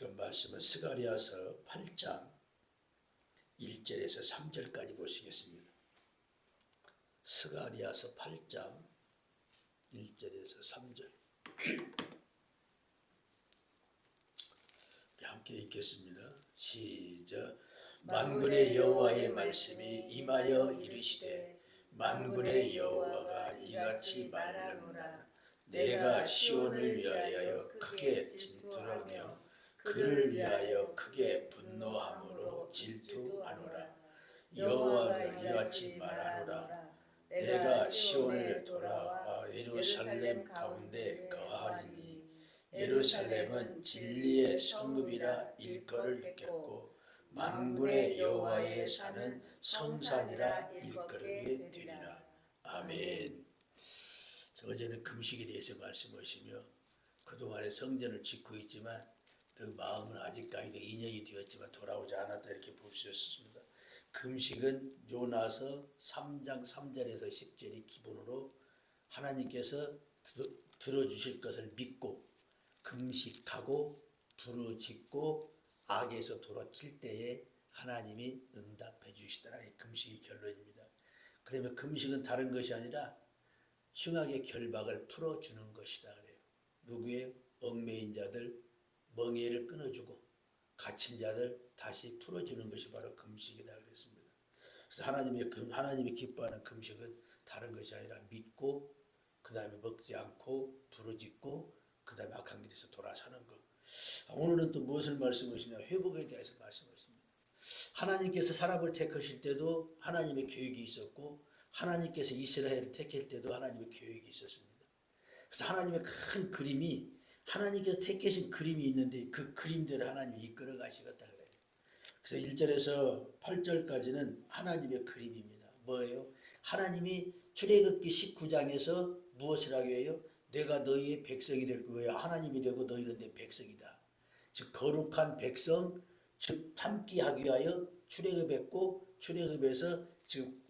지금 말씀은 스가랴서 8장 1절에서 3절까지 보시겠습니다. 스가랴서 8장 1절에서 3절 함께 읽겠습니다. 시작. 만군의 여호와의 말씀이 임하여 이르시되 만군의 여호와가 이같이 말하노라. 내가 시온을 위하여 크게 진토하며 그를 위하여 크게 분노함으로 질투하노라. 여호와가 이같이 말하노라. 내가 시온을 돌아와 예루살렘 가운데 거하리니 예루살렘은 진리의 성읍이라 일컬을 만군의 여호와의 산은 성산이라 일컬게 되리라. 아멘. 어제는 금식에 대해서 말씀하시며 그동안에 성전을 짓고 있지만 그 마음은 아직까지도 2년이 되었지만 돌아오지 않았다 이렇게 볼 수 있습니다. 금식은 요나서 3장 3절에서 10절이 기본으로 하나님께서 들어주실 것을 믿고 금식하고 부르짖고 악에서 돌아킬 때에 하나님이 응답해 주시더라. 이 금식의 결론입니다. 그러면 금식은 다른 것이 아니라 흉악의 결박을 풀어주는 것이다 그래요. 누구의 얽매인 자들 멍에를 끊어주고 갇힌 자들 다시 풀어주는 것이 바로 금식이다 그랬습니다. 그래서 하나님이 기뻐하는 금식은 다른 것이 아니라 믿고 그 다음에 먹지 않고 부르짖고 그 다음에 악한 길에서 돌아서는 것. 오늘은 또 무엇을 말씀하시냐? 회복에 대해서 말씀하십니다. 하나님께서 사람을 택하실 때도 하나님의 계획이 있었고 하나님께서 이스라엘을 택할 때도 하나님의 계획이 있었습니다. 그래서 하나님의 큰 그림이 하나님께서 택하신 그림이 있는데 그 그림대로 하나님이 이끌어 가시겠다 그래요. 그래서 1절에서 8절까지는 하나님의 그림입니다. 뭐예요? 하나님이 출애굽기 19장에서 무엇을 하게 해요? 내가 너희의 백성이 될 거예요. 하나님이 되고 너희는 내 백성이다. 즉 거룩한 백성, 즉 함께하기 위하여 출애굽했고 출애굽에서 즉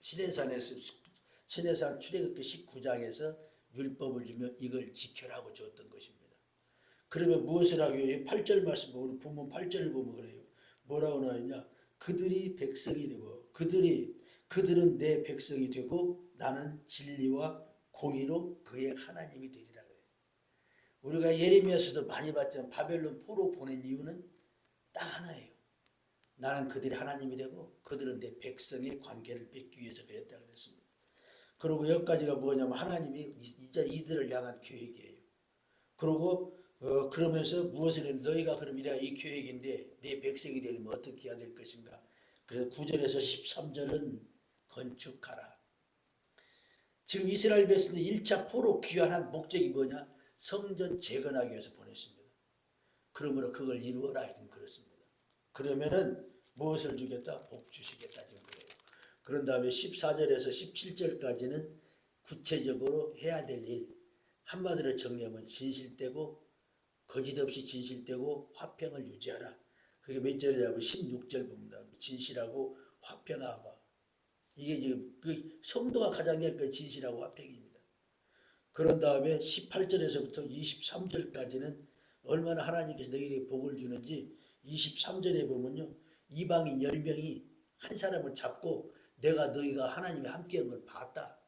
시내산 출애굽기 19장에서 율법을 주며 이걸 지켜라고 줬던 것입니다. 그러면 무엇을 하기 위해 8절 말씀 보면 본문 8절을 보면 그래요. 뭐라고 나왔냐? 그들이 백성이 되고 그들은 내 백성이 되고 나는 진리와 공의로 그의 하나님이 되리라 그래요. 우리가 예레미야서도 많이 봤지만 바벨론 포로 보낸 이유는 딱 하나예요. 나는 그들이 하나님이 되고 그들은 내 백성의 관계를 맺기 위해서 그랬다 그랬습니다. 그리고 여기까지가 뭐냐면 하나님이 이제 이들을 향한 계획이에요. 그리고 그러면서 무엇을 했는데 너희가 그럼 이래 이 계획인데 내 백성이 되려면 어떻게 해야 될 것인가. 그래서 9절에서 13절은 건축하라. 지금 이스라엘 백성들 1차 포로 귀환한 목적이 뭐냐? 성전 재건하기 위해서 보냈습니다. 그러므로 그걸 이루어라 지금 그렇습니다. 그러면은 무엇을 주겠다? 복 주시겠다 지금 그래요. 그런 다음에 14절에서 17절까지는 구체적으로 해야 될 일, 한마디로 정리하면 진실되고 거짓 없이 진실되고 화평을 유지하라. 그게 몇 절이냐면 16절 봅니다. 진실하고 화평하고 이게 지금 그 성도가 가장 할 그 진실하고 화평입니다. 그런 다음에 18절에서부터 23절까지는 얼마나 하나님께서 너희에게 복을 주는지 23절에 보면요. 이방인 10명이 한 사람을 잡고 내가 너희가 하나님이 함께한 걸 봤다.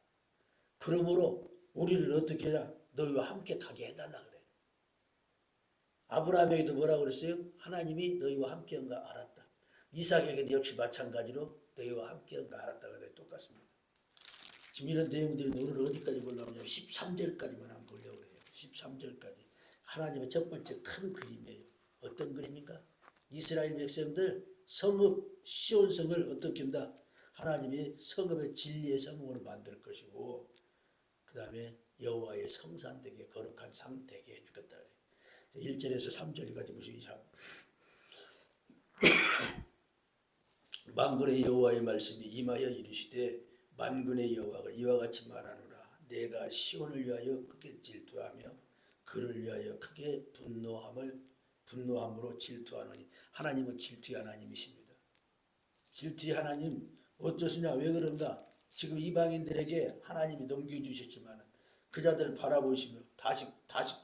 그러므로 우리를 어떻게 해야 너희와 함께 가게 해달라 그래. 아브라함에게도 뭐라고 그랬어요? 하나님이 너희와 함께한 거 알았다. 이삭에게도 역시 마찬가지로 너희와 함께한 거 알았다. 그래 똑같습니다. 지금 이런 내용들이 오늘 어디까지 보려고 하냐면 13절까지만 한번 보려고 해요. 13절까지. 하나님의 첫 번째 큰 그림이에요. 어떤 그림인가? 이스라엘 백성들 성읍 시온성을 어떻게 한다? 하나님이 성읍의 진리의 성읍으로 만들 것이고 그 다음에 여호와의 성산되게 거룩한 상 되게 해주겠다. 1절에서 3절까지 보시죠. 만군의 여호와의 말씀이 임하여 이르시되 만군의 여호와가 이와 같이 말하노라. 내가 시온을 위하여 크게 질투하며 그를 위하여 크게 분노함으로 질투하노니. 하나님은 질투의 하나님이십니다. 질투의 하나님 어떠시냐? 왜 그런가? 지금 이방인들에게 하나님이 넘겨주셨지만 그 자들을 바라보시며 다시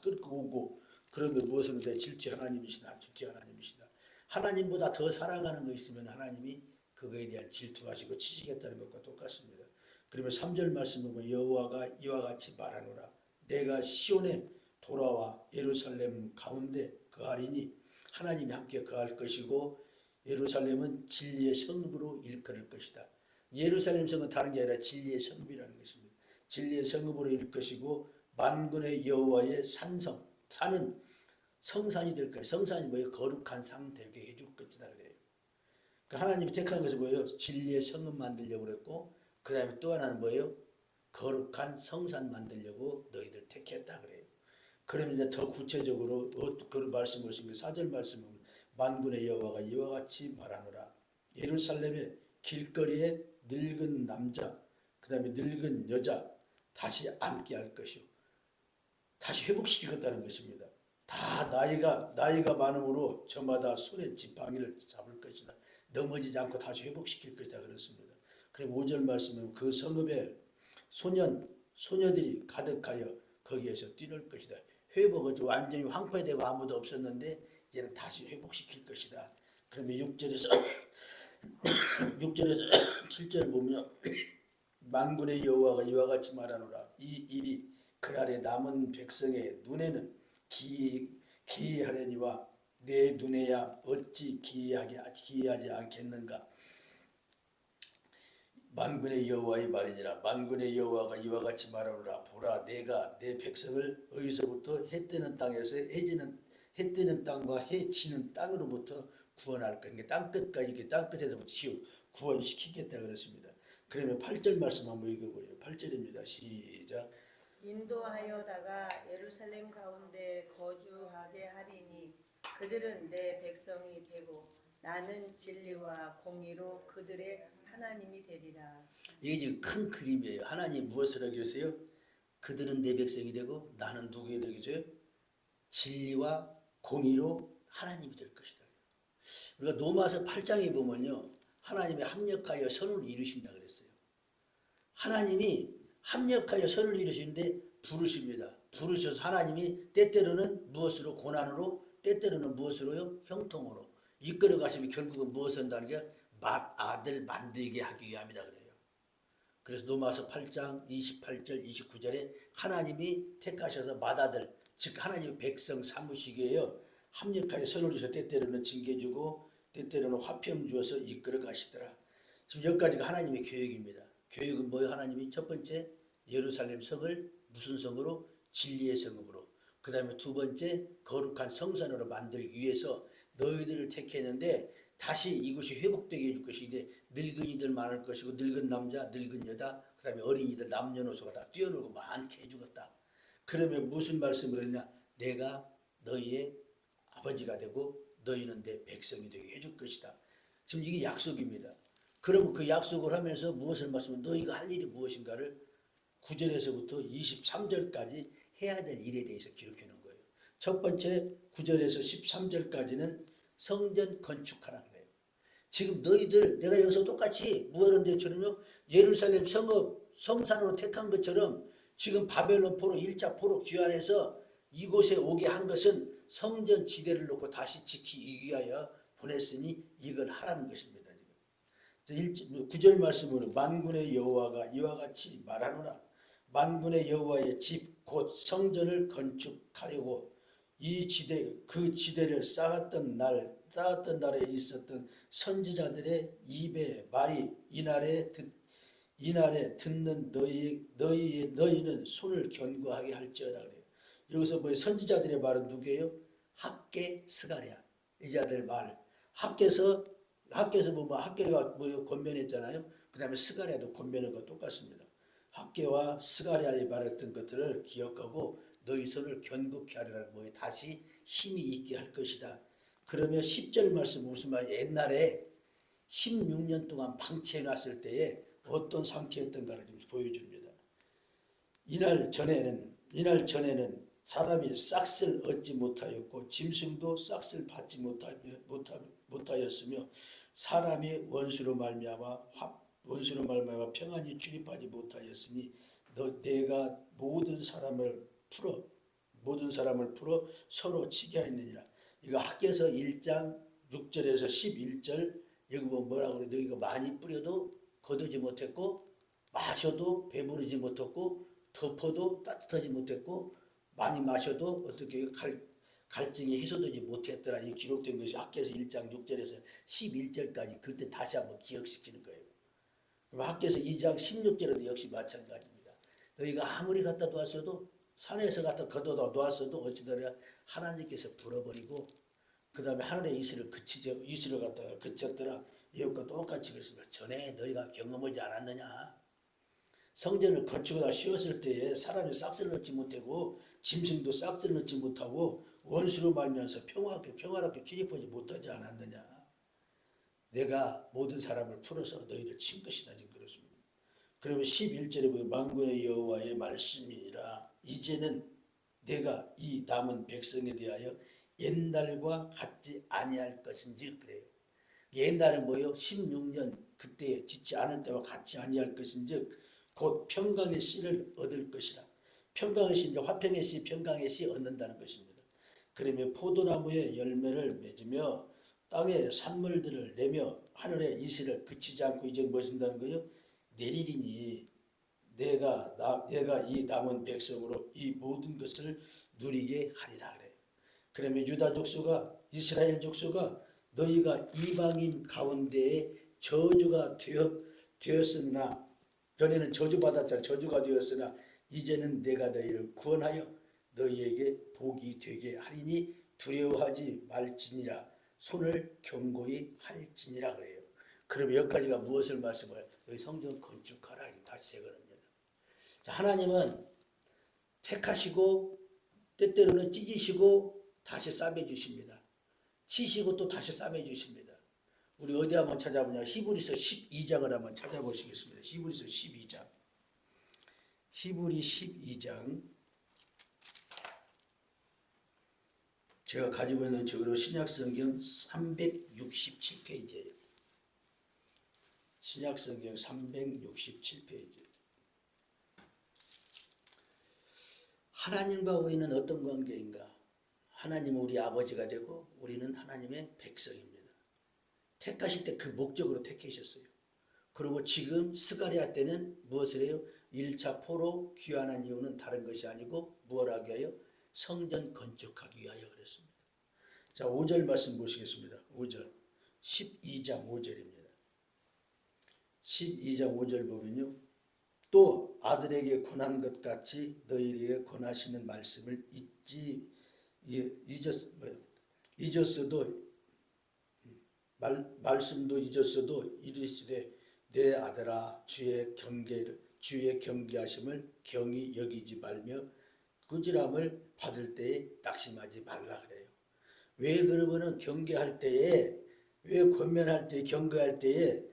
끌고 오고, 그러면 무엇을 내 질투 하나님이시나, 질투 하나님이시나. 하나님보다 더 사랑하는 거 있으면 하나님이 그거에 대한 질투하시고 치시겠다는 것과 똑같습니다. 그러면 3절 말씀 보면 여호와가 이와 같이 말하노라. 내가 시온에 돌아와 예루살렘 가운데 거하리니 하나님이 함께 거할 것이고 예루살렘은 진리의 성읍으로 일컬을 것이다. 예루살렘 성은 다른 게 아니라 진리의 성읍이라는 것입니다. 진리의 성읍으로 일 것이고 만군의 여호와의 산성, 산은 성산이 될 거예요. 성산이 뭐예요? 거룩한 상 되게 해줄 것이다 그래요. 그러니까 하나님이 택한 것은 뭐예요? 진리의 성읍 만들려고 그랬고, 그 다음에 또 하나는 뭐예요? 거룩한 성산 만들려고 너희들 택했다 그래요. 그러면 이제 더 구체적으로 그런 말씀을 하신 게 4절 말씀은 만군의 여호와가 이와 같이 말하노라. 예루살렘의 길거리에 늙은 남자, 그 다음에 늙은 여자 다시 앉게 할 것이요. 다시 회복시키겠다는 것입니다. 다 나이가 많음으로 저마다 손에 지팡이를 잡을 것이다. 넘어지지 않고 다시 회복시킬 것이다 그렇습니다. 그럼 5절 말씀은 그 성읍에 소녀들이 가득하여 거기에서 뛰놀 것이다. 회복은 완전히 황폐되고 아무도 없었는데 이제는 다시 회복시킬 것이다. 그러면 6절에서 7절을 보면 만군의 여호와가 이와 같이 말하노라. 이 일이 그날에 남은 백성의 눈에는 기이하려니와 내 눈에야 어찌 기이하지 않겠는가. 만군의 여호와의 말이니라. 만군의 여호와가 이와 같이 말하노라. 보라, 내가 내 백성을 어디서부터 해 뜨는 땅에서 해 뜨는 땅과 해 지는 땅으로부터 구원할 거야. 그러니까 땅끝까지, 땅끝에서부터 구원시키겠다 그렇습니다. 그러면 8절 말씀 한번 읽어보요. 8절입니다. 시작. 인도하여다가 예루살렘 가운데 거주하게 하리니 그들은 내 백성이 되고 나는 진리와 공의로 그들의 하나님이 되리라. 이게 지금 큰 그림이에요. 하나님 무엇을 하기 위해서요? 그들은 내 백성이 되고 나는 누구에 되게 돼요? 진리와 공의로 하나님이 될 것이다. 우리가 로마서 8장에 보면요, 하나님이 합력하여 선을 이루신다 그랬어요. 하나님이 합력하여 선을 이루시는데 부르십니다. 부르셔서 하나님이 때때로는 무엇으로? 고난으로, 때때로는 무엇으로요? 형통으로 이끌어 가시면 결국은 무엇을 한다는 게 아들 만들게 하기 위함이다 그래요. 그래서 로마서 8장 28절 29절에 하나님이 택하셔서 맏아들, 즉 하나님의 백성 삼으시기에요, 합력하여 선을 이루셔서 때때로는 징계 주고 때때로는 화평 주어서 이끌어 가시더라. 지금 여기까지가 하나님의 계획입니다. 계획은 뭐예요? 하나님이 첫 번째 예루살렘 성을 무슨 성으로? 진리의 성읍으로. 그 다음에 두 번째 거룩한 성산으로 만들기 위해서 너희들을 택했는데 다시 이곳이 회복되게 해줄 것인데 늙은이들 많을 것이고 늙은 남자, 늙은 여자, 그 다음에 어린이들 남녀노소가 다 뛰어놀고 많게 해주겠다. 그러면 무슨 말씀을 했냐? 내가 너희의 아버지가 되고 너희는 내 백성이 되게 해줄 것이다. 지금 이게 약속입니다. 그러면 그 약속을 하면서 무엇을 말씀하면 너희가 할 일이 무엇인가를 9절에서부터 23절까지 해야 될 일에 대해서 기록해 놓은 거예요. 첫 번째 9절에서 13절까지는 성전 건축하라 그래요. 지금 너희들 내가 여기서 똑같이 무언인데처럼요, 예루살렘 성읍 성산으로 택한 것처럼 지금 바벨론 포로 1차 포로 귀환해서 이곳에 오게 한 것은 성전 지대를 놓고 다시 지키기 위하여 보냈으니 이걸 하라는 것입니다. 9절 말씀으로 만군의 여호와가 이와 같이 말하노라. 만군의 여호와의 집 곧 성전을 건축하려고 이 지대 그 지대를 쌓았던 날에 있었던 선지자들의 입에 말이 이날에 듣는 너희는 손을 견고하게 할지어다 그래요. 여기서 뭐 선지자들의 말은 누구예요? 학개, 스가랴 이 자들 말. 학개에서 보면 학개가 뭐 권면했잖아요. 그 다음에 스가랴도 권면한 것 똑같습니다. 학개와 스가랴에 말했던 것들을 기억하고 너희 손을 견고케 하리라. 뭐 다시 힘이 있게 할 것이다. 그러면 10절 말씀 무슨 말이에요? 옛날에 16년 동안 방치해놨을 때에 어떤 상태였던가를 좀 보여줍니다. 이날 전에는 사람이 싹을 얻지 못하였고 짐승도 싹을 받지 못하였으며 사람이 원수로 말미암아 평안히 출입하지 못하였으니 내가 모든 사람을 풀어 서로 치게 하였느니라. 이거 학개서 1장 6절에서 11절 여기 보면 뭐라고 그래? 너희가 많이 뿌려도 거두지 못했고 마셔도 배부르지 못했고 덮어도 따뜻하지 못했고 많이 마셔도 어떻게 갈증이 해소되지 못했더라. 이 기록된 것이 학개서 1장 6절에서 11절까지 그때 다시 한번 기억시키는 거예요. 그럼 학개서 2장 16절에도 역시 마찬가지입니다. 너희가 아무리 갖다 놓았어도 산에서 갖다 걷어 놓았어도 어찌되나 하나님께서 불어버리고 그 다음에 하늘의 이슬을 갖다가 그쳤더라. 이것과 똑같이 그랬습니다. 전에 너희가 경험하지 않았느냐. 성전을 거치고 쉬었을 때에 사람이 싹쓸이 넣지 못하고 짐승도 싹쓸이 넣지 못하고 원수로 말면서 평화롭게 출입하지 못하지 않았느냐. 내가 모든 사람을 풀어서 너희를 친 것이다. 지금 그렇습니다. 그러면 11절에 보면 만군의 여호와의 말씀이라 이제는 내가 이 남은 백성에 대하여 옛날과 같지 아니할 것인지 그래요. 옛날은 뭐요? 16년 그때 짓지 않을 때와 같지 아니할 것인즉 곧 평강의 씨를 얻을 것이라. 평강의 씨, 이제 화평의 씨, 평강의 씨 얻는다는 것입니다. 그러면 포도나무의 열매를 맺으며 땅에 산물들을 내며 하늘의 이슬을 그치지 않고 이제 맺은다는 거요? 내리리니 내가 이 남은 백성으로 이 모든 것을 누리게 하리라 그래요. 그러면 유다 족속과 이스라엘 족속과 너희가 이방인 가운데에 저주가 되었으나 전에는 저주받았잖아. 저주가 되었으나 이제는 내가 너희를 구원하여 너희에게 복이 되게 하리니 두려워하지 말지니라. 손을 견고히 할지니라 그래요. 그럼 여기까지가 무엇을 말씀해요? 너희 성전 건축하라. 다시 새거든요. 자, 하나님은 택하시고 때때로는 찢으시고 다시 싸매주십니다. 치시고 또 다시 싸매주십니다. 우리 어디 한번 찾아보냐? 히브리서 12장을 한번 찾아보시겠습니다. 히브리서 12장. 히브리 12장. 제가 가지고 있는 저기로 신약성경 367페이지예요. 신약성경 367페이지. 하나님과 우리는 어떤 관계인가? 하나님은 우리 아버지가 되고 우리는 하나님의 백성입니다. 택하실 때 그 목적으로 택하셨어요. 그리고 지금 스가랴 때는 무엇을 해요? 1차 포로 귀환한 이유는 다른 것이 아니고 무엇 하기 위하여? 성전 건축하기 위하여 그랬습니다. 자, 5절 말씀 보시겠습니다. 5절 12장 5절입니다. 12장 5절 보면요. 또 아들에게 권한 것 같이 너희에게 권하시는 말씀을 잊었어도 말씀도 잊었어도 이르시되 내 아들아 주의 경계하심을 경히 여기지 말며 꾸지람을 받을 때에 낙심하지 말라 그래요. 왜 그러면은 경계할 때에 왜 권면할 때 경계할 때에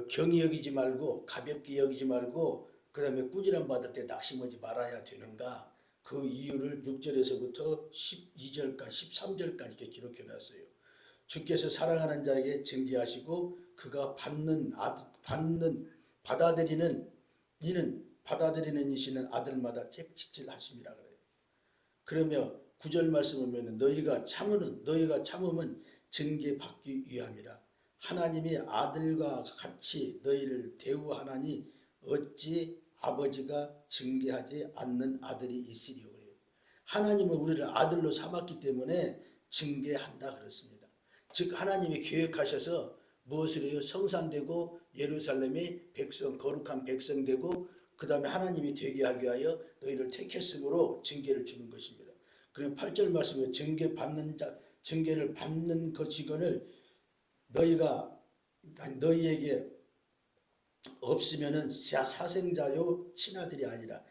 경히 여기지 말고 가볍게 여기지 말고 그 다음에 꾸지람 받을 때 낙심하지 말아야 되는가? 그 이유를 6절에서부터 12절까지 13절까지 이렇게 기록해 놨어요. 주께서 사랑하는 자에게 증기하시고 그가 받아들이는 이시는 아들마다 책찍질하심이라 그래요. 그러며 9절 말씀 보면 너희가 참음은 증개받기 위함이라. 하나님이 아들과 같이 너희를 대우하나니 어찌 아버지가 증개하지 않는 아들이 있으리요. 하나님은 우리를 아들로 삼았기 때문에 증개한다 그렇습니다. 즉 하나님이 계획하셔서 무엇을 해요? 성산되고 예루살렘이 거룩한 백성 되고 그 다음에 하나님이 되게 하기 위하여 너희를 택했으므로 증개를 주는 것입니다. 그리고 8절 말씀에 증개를 받는 것이거늘 너희에게 없으면은 사생자요 친아들이 아니라.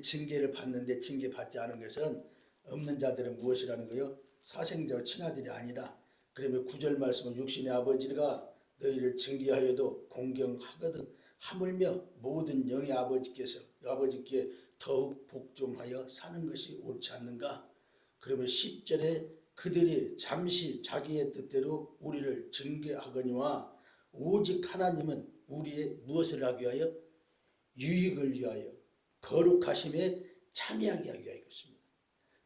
징계를 받는데 징계받지 않은 것은 없는 자들은 무엇이라는 거요? 사생자와 친아들이 아니라. 그러면 9절 말씀은 육신의 아버지가 너희를 징계하여도 공경하거든 하물며 모든 영의 아버지께 더욱 복종하여 사는 것이 옳지 않는가? 그러면 10절에 그들이 잠시 자기의 뜻대로 우리를 징계하거니와 오직 하나님은 우리의 무엇을 하기 위하여? 유익을 위하여 거룩하심에 참여하게 하기 위하였습니다.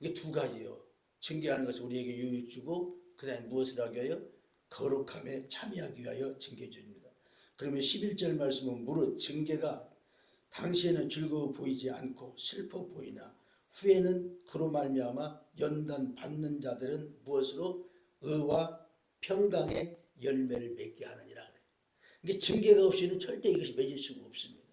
이게 두 가지요. 증개하는 것을 우리에게 유익 주고 그 다음에 무엇을 하기 위하여? 거룩함에 참여하기 위하여 증개 줍니다. 그러면 11절 말씀은 무릇 증개가 당시에는 즐거워 보이지 않고 슬퍼 보이나 후에는 그로 말미암아 연단 받는 자들은 무엇으로? 의와 평강의 열매를 맺게 하느니라. 이게 증개가 없이는 절대 이것이 맺을 수가 없습니다.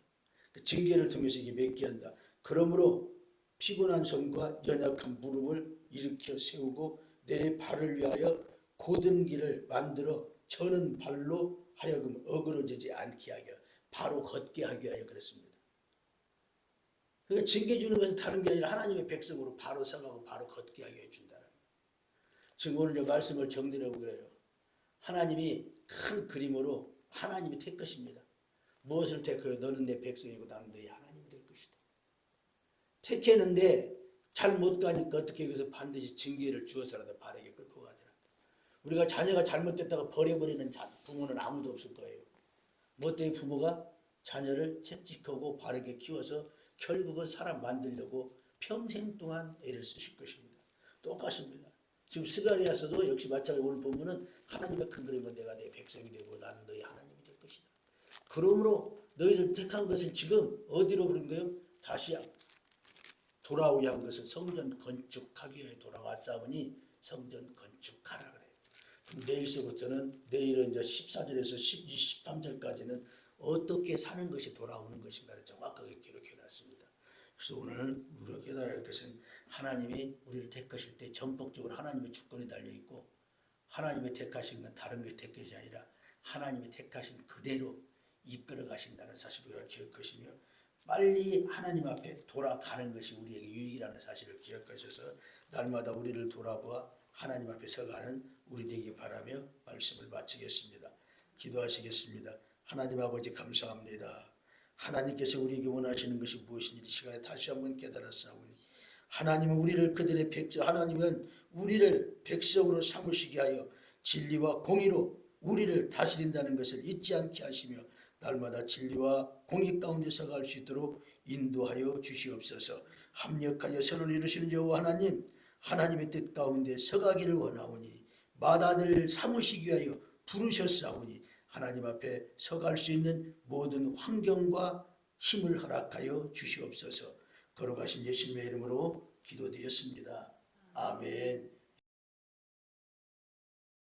그 증개를 통해서 이게 맺게 한다. 그러므로 피곤한 손과 연약한 무릎을 일으켜 세우고 내 발을 위하여 곧은 길을 만들어 저는 발로 하여금 어그러지지 않게 하게 바로 걷게 하게 하여 그랬습니다. 그러니까 징계 주는 것은 다른 게 아니라 하나님의 백성으로 바로 서가고 바로 걷게 하게 해준다는 거예요. 지금 오늘 말씀을 정리하고 그래요. 하나님이 큰 그림으로 하나님이 택 것입니다. 무엇을 택해요? 너는 내 백성이고 나는 너의 하나님이 될 것이다. 택했는데 잘 못 가니까 어떻게 해서 반드시 징계를 주어서라도 바르게 끌고 가더라. 우리가 자녀가 잘못됐다가 버려버리는 부모는 아무도 없을 거예요. 뭐 때문에 부모가 자녀를 채찍하고 바르게 키워서 결국은 사람 만들려고 평생 동안 애를 쓰실 것입니다. 똑같습니다. 지금 스가랴서도 역시 마찬가지로 오늘 본문은 하나님의 큰 그림은 내가 내 백성이 되고 나는 너희 하나님이 될 것이다. 그러므로 너희들 택한 것은 지금 어디로 그런 거예요? 다시 돌아오게 한 것은 성전 건축하기 위해 돌아왔사오니 성전 건축하라 그래요. 그럼 내일서부터는 내일은 이제 14절에서 13절까지는 어떻게 사는 것이 돌아오는 것인가를 정확하게 기록해 놨습니다. 그래서 오늘 우리가 깨달아야 할 것은 하나님이 우리를 택하실 때 전폭적으로 하나님의 주권이 달려있고 하나님의 택하신 건 다른 게 택하시 아니라 하나님의 택하신 그대로 이끌어 가신다는 사실을 우리가 기억하시며 빨리 하나님 앞에 돌아가는 것이 우리에게 유익이라는 사실을 기억하셔서 날마다 우리를 돌아보아 하나님 앞에 서가는 우리 되기 바라며 말씀을 마치겠습니다. 기도하시겠습니다. 하나님 아버지 감사합니다. 하나님께서 우리에게 원하시는 것이 무엇인지 이 시간에 다시 한번 깨달았사오니 하나님은 우리를 그들의 백성, 하나님은 우리를 백성으로 삼으시게 하여 진리와 공의로 우리를 다스린다는 것을 잊지 않게 하시며 날마다 진리와 공의 가운데 서갈 수 있도록 인도하여 주시옵소서. 합력하여 선을 이루시는 여호와 하나님, 하나님의 뜻 가운데 서가기를 원하오니 마다들을 삼으시기 위하여 부르셨사오니 하나님 앞에 서갈 수 있는 모든 환경과 힘을 허락하여 주시옵소서. 걸어가신 예수님의 이름으로 기도드렸습니다. 아멘.